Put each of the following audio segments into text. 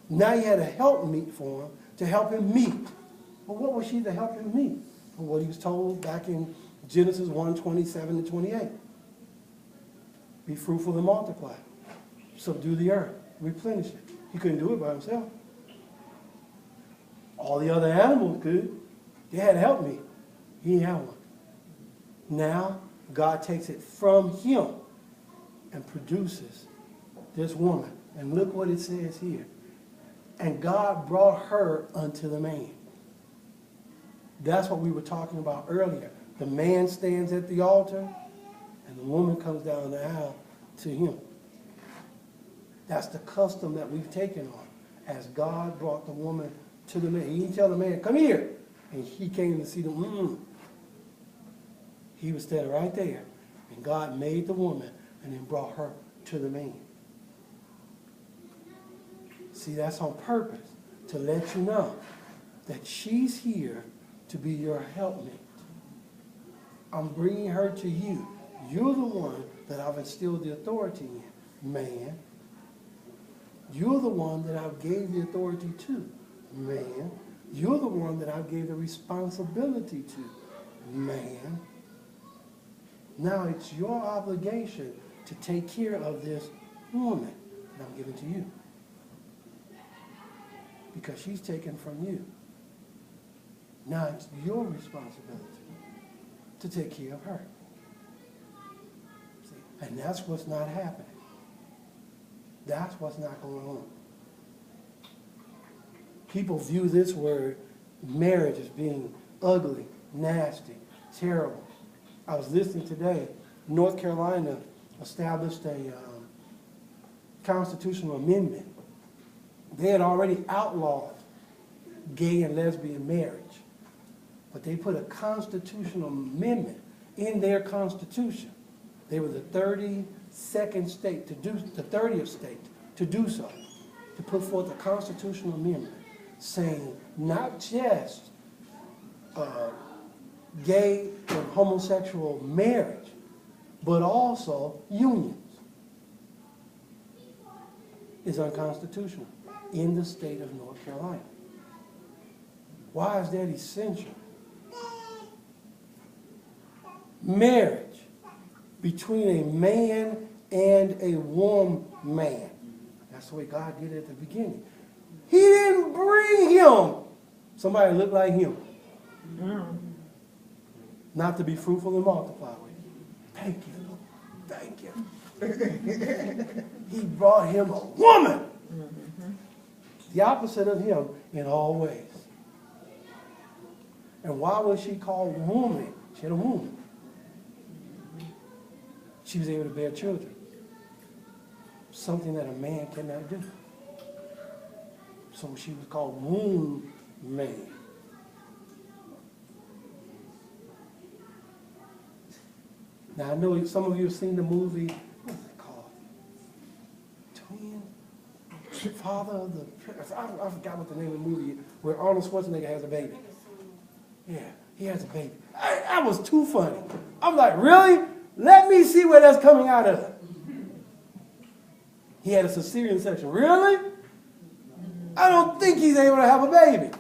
Now he had a helpmeet for him to help him meet. Well, what was she to help him meet? Well, what he was told back in Genesis 1:27 to 28. Be fruitful and multiply. Subdue the earth. Replenish it. He couldn't do it by himself. All the other animals could. They had help me. He didn't have one. Now, God takes it from him and produces this woman. And look what it says here. And God brought her unto the man. That's what we were talking about earlier. The man stands at the altar, and the woman comes down the aisle to him. That's the custom that we've taken on. As God brought the woman to the man. He didn't tell the man, come here. And he came to see them. He was standing right there. And God made the woman and then brought her to the man. See, that's on purpose. To let you know that she's here to be your helpmate. I'm bringing her to you. You're the one that I've instilled the authority in, man. You're the one that I've gave the authority to, man. You're the one that I've gave the responsibility to, man. Now it's your obligation to take care of this woman that I'm giving to you. Because she's taken from you. Now it's your responsibility to take care of her. See? And that's what's not happening. That's what's not going on. People view this word, marriage, as being ugly, nasty, terrible. I was listening today, North Carolina established a constitutional amendment. They had already outlawed gay and lesbian marriage. But they put a constitutional amendment in their constitution. They were the 32nd state to do, the 30th state to do so, to put forth a constitutional amendment saying not just gay and homosexual marriage, but also unions is unconstitutional in the state of North Carolina. Why is that essential? Marriage between a man and a woman. That's the way God did it at the beginning. He didn't bring him somebody that looked like him. Not to be fruitful and multiply with. Thank you. Thank you. He brought him a woman. The opposite of him in all ways. And why was she called woman? She had a womb. She was able to bear children. Something that a man cannot do. So she was called womb man. Now I know some of you have seen the movie, what is it called? Twin? Father of the... I forgot what the name of the movie is, where Arnold Schwarzenegger has a baby. Yeah, he has a baby. That was too funny. I'm like, really? Let me see where that's coming out of. He had a cesarean section. Really? I don't think he's able to have a baby.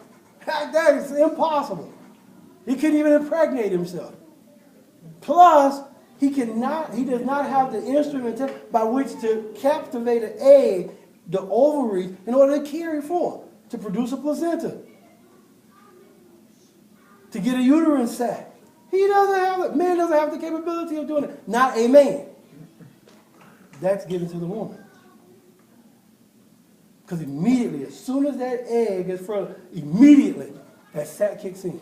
That is impossible. He couldn't even impregnate himself. Plus, he does not have the instrument by which to captivate an egg, the ovaries, in order to carry forth, to produce a placenta, to get a uterine sac. He doesn't have it. Man doesn't have the capability of doing it. Not a man. That's given to the woman. Because immediately, as soon as that egg is fertilized, immediately that sac kicks in.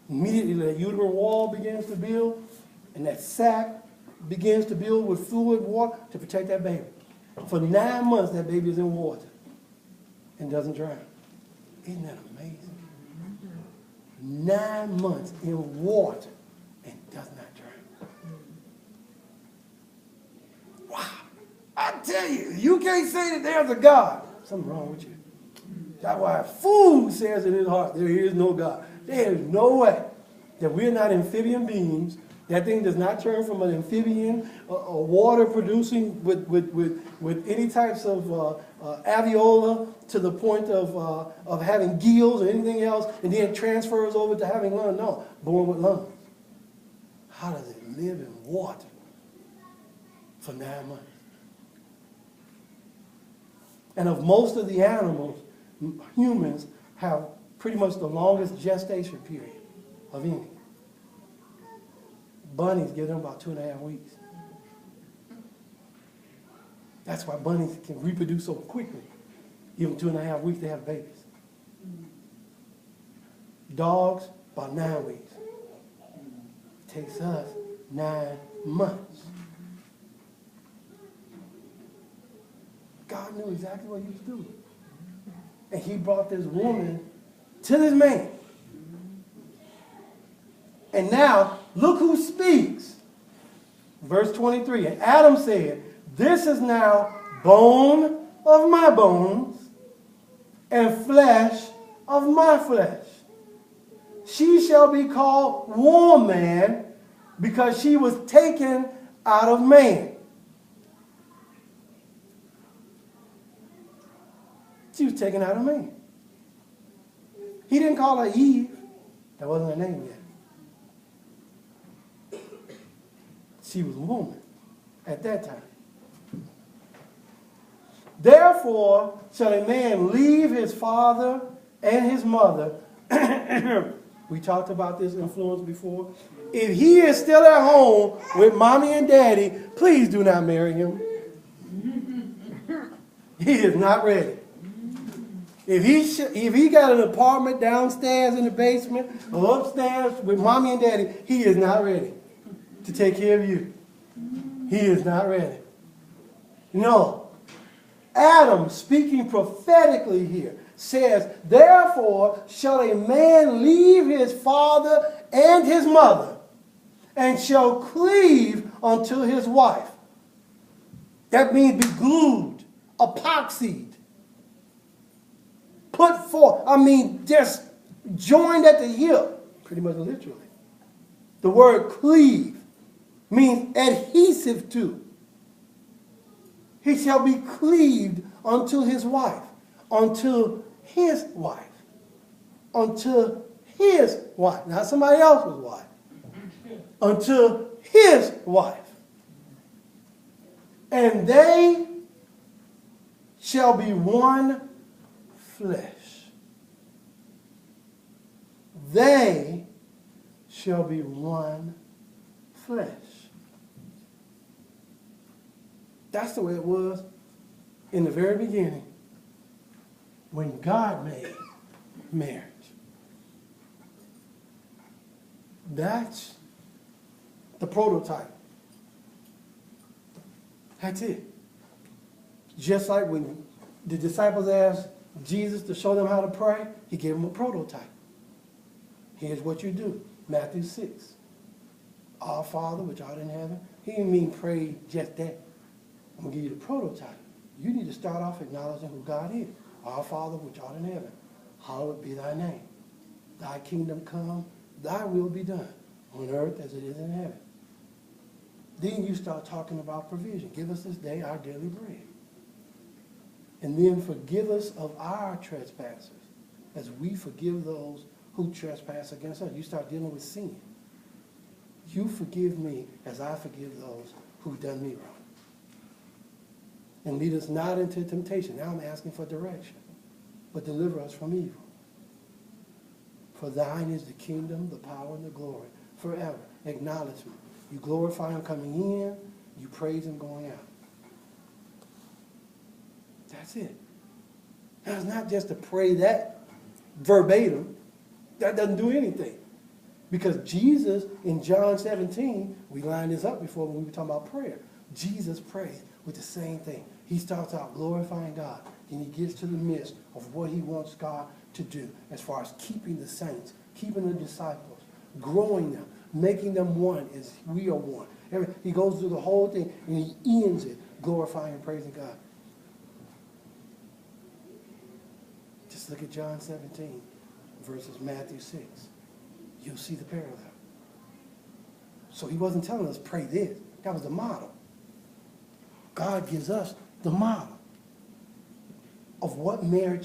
Immediately that uterine wall begins to build, and that sac begins to build with fluid water to protect that baby. For 9 months, that baby is in water and doesn't drown. Isn't that amazing? 9 months in water and does not drown. Wow. I tell you, you can't say that there's a God. Something wrong with you. That's why a fool says in his heart, there is no God. There is no way that we're not amphibian beings That thing does not turn from an amphibian, a water producing with any types of alveola to the point of having gills or anything else, and then transfers over to having lungs. No, born with lungs. How does it live in water for 9 months? And of most of the animals, humans have pretty much the longest gestation period of any. Bunnies give them about 2.5 weeks. That's why bunnies can reproduce so quickly. Give them 2.5 weeks, they have babies. Dogs, about 9 weeks. It takes us 9 months. God knew exactly what he was doing. And he brought this woman to this man. And now, look who speaks. Verse 23. And Adam said, this is now bone of my bones and flesh of my flesh. She shall be called woman because she was taken out of man. She was taken out of man. He didn't call her Eve. That wasn't her name yet. She was a woman at that time. Therefore shall a man leave his father and his mother. We talked about this influence before. If he is still at home with mommy and daddy, please do not marry him. He is not ready. If he got an apartment downstairs in the basement or upstairs with mommy and daddy, he is not ready to take care of you. He is not ready. No. Adam, speaking prophetically here, says, therefore shall a man leave his father and his mother, and shall cleave unto his wife. That means be glued, epoxied, put forth, just joined at the hip, pretty much literally. The word cleave means adhesive to. He shall be cleaved unto his wife, unto his wife, unto his wife, not somebody else's wife, unto his wife. And they shall be one flesh. They shall be one flesh. That's the way it was in the very beginning when God made marriage. That's the prototype. That's it. Just like when the disciples asked Jesus to show them how to pray, he gave them a prototype. Here's what you do. Matthew 6. Our Father, which art in heaven. He didn't mean pray just that. I'm going to give you the prototype. You need to start off acknowledging who God is. Our Father, which art in heaven. Hallowed be thy name. Thy kingdom come. Thy will be done on earth as it is in heaven. Then you start talking about provision. Give us this day our daily bread. And then forgive us of our trespasses as we forgive those who trespass against us. You start dealing with sin. You forgive me as I forgive those who've done me wrong. And lead us not into temptation. Now I'm asking for direction. But deliver us from evil. For thine is the kingdom, the power, and the glory forever. Acknowledgement. You glorify him coming in. You praise him going out. That's it. Now it's not just to pray that verbatim. That doesn't do anything. Because Jesus, in John 17, we lined this up before when we were talking about prayer. Jesus prayed with the same thing. He starts out glorifying God. Then he gets to the midst of what he wants God to do as far as keeping the saints, keeping the disciples, growing them, making them one as we are one. He goes through the whole thing and he ends it glorifying and praising God. Just look at John 17 versus Matthew 6. You'll see the parallel. So he wasn't telling us, pray this. That was the model. God gives us the model of what marriage